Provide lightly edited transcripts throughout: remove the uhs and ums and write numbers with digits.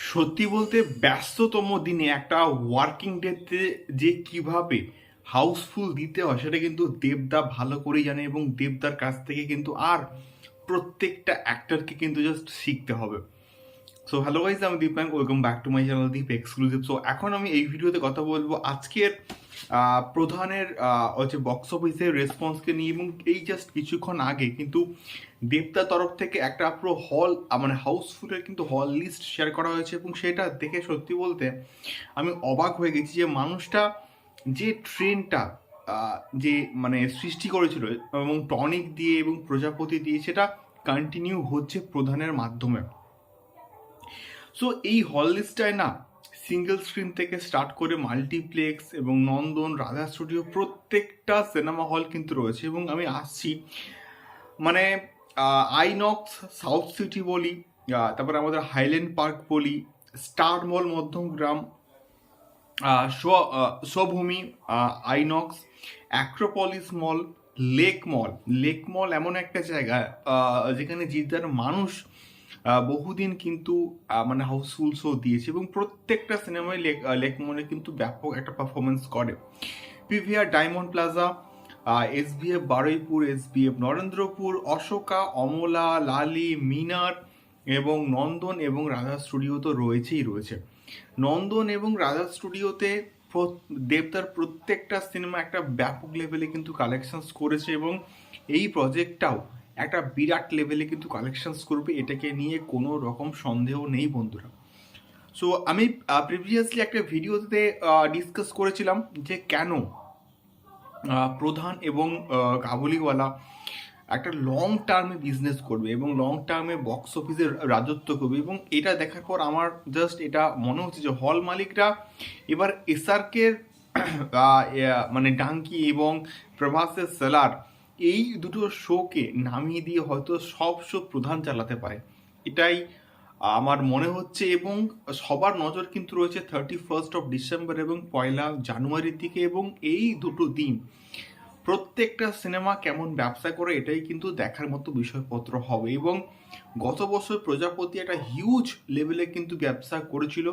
সত্যি বলতে ব্যস্ততম দিনে একটা ওয়ার্কিং ডেতে যে কিভাবে হাউসফুল দিতে হয় সেটা কিন্তু দেবদা ভালো করেই জানে, এবং দেবদার কাছ থেকে কিন্তু আর প্রত্যেকটা অ্যাক্টরকে কিন্তু জাস্ট শিখতে হবে। সো হ্যালো গাইজ, আমি Dipanka, welcome back to my channel Deep exclusive. So এখন আমি এই ভিডিওতে কথা বলবো আজকের প্রধানের হচ্ছে বক্স অফিসের রেসপন্সকে নিয়ে, এবং এই জাস্ট কিছুক্ষণ আগে কিন্তু দেবতার তরফ থেকে একটা পুরো হল মানে হাউসফুলের কিন্তু হল লিস্ট শেয়ার করা হয়েছে, এবং সেটা দেখে সত্যি বলতে আমি অবাক হয়ে গেছি যে মানুষটা যে ট্রেনটা যে মানে সৃষ্টি করেছিল এবং টনিক দিয়ে এবং প্রজাপতি দিয়ে, সেটা কন্টিনিউ হচ্ছে প্রধানের মাধ্যমে। সো এই হল লিস্টটায় না সিঙ্গেল স্ক্রিন থেকে স্টার্ট করে মাল্টিপ্লেক্স এবং নন্দন, রাধা স্টুডিও, প্রত্যেকটা সিনেমা হল কিন্তু রয়েছে। এবং আমি আসছি মানে আইনক্স সাউথ সিটি বলি, তারপরে আমাদের হাইল্যান্ড পার্ক বলি, Star Mall Madhyamgram, Swabhumi, INOX, Acropolis Mall, Lake Mall এমন একটা জায়গা যেখানে জিদ্দার মানুষ বহুদিন কিন্তু মানে হাউসফুল শো দিয়েছে, এবং প্রত্যেকটা সিনেমায় লেক মলে কিন্তু ব্যাপক একটা পারফরমেন্স করে। PVR Diamond Plaza, SBF Baruipur, SBF Narendrapur, Ashoka, Amala, Lali, Minar এবং নন্দন এবং রাধা স্টুডিও তো রয়েছে। নন্দন এবং রাধা স্টুডিওতে দেবতার প্রত্যেকটা সিনেমা একটা ব্যাপক লেভেলে কিন্তু কালেকশনস করেছে, এবং এই প্রজেক্টটাও একটা বিরাট লেভেলে কিন্তু কালেকশনস করবে, এটাকে নিয়ে কোনো রকম সন্দেহ নেই বন্ধুরা। সো আমি প্রিভিয়াসলি একটা ভিডিওতে ডিসকাস করেছিলাম যে কেন প্রধান এবং কাবুলিওয়ালা একটা লং টার্মে বিজনেস করবে এবং লং টার্মে বক্স অফিসে রাজত্ব করবে, এবং এটা দেখার পর আমার জাস্ট এটা মনে হচ্ছে যে হল মালিকরা এবার এসআরকের মানে ডাঙ্কি এবং প্রভাসের সেলার এই দুটো শোকে নামিয়ে দিয়ে হয়তো সব শো প্রধান চালাতে পারে, এটাই আমার মনে হচ্ছে। এবং সবার নজর কিন্তু রয়েছে 31 ডিসেম্বর এবং 1 জানুয়ারির দিকে, এবং এই দুটো দিন প্রত্যেকটা সিনেমা কেমন ব্যবসা করে এটাই কিন্তু দেখার মতো বিষয়পত্র হবে। এবং গত বছর প্রজাপতি একটা হিউজ লেভেলে কিন্তু ব্যবসা করেছিল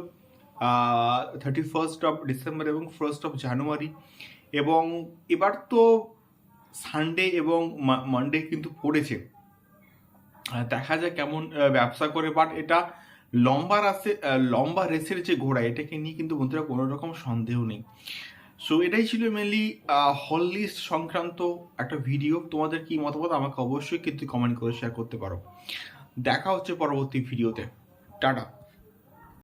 31 ডিসেম্বর এবং 1 জানুয়ারি, এবং এবার তো সানডে এবং মানডে কিন্তু পড়েছে, দেখা যায় কেমন ব্যবসা করে। বাট এটা লম্বা রেসের যে ঘোড়া, এটাকে নিয়ে কিন্তু বন্ধুরা কোনো রকম সন্দেহ নেই। সো এটাই ছিল মেনলি হল লিস্ট সংক্রান্ত একটা ভিডিও। তোমাদের কি মতামত আমাকে অবশ্যই কিন্তু কমেন্ট করে শেয়ার করতে পারো। দেখা হচ্ছে পরবর্তী ভিডিওতে। টাটা।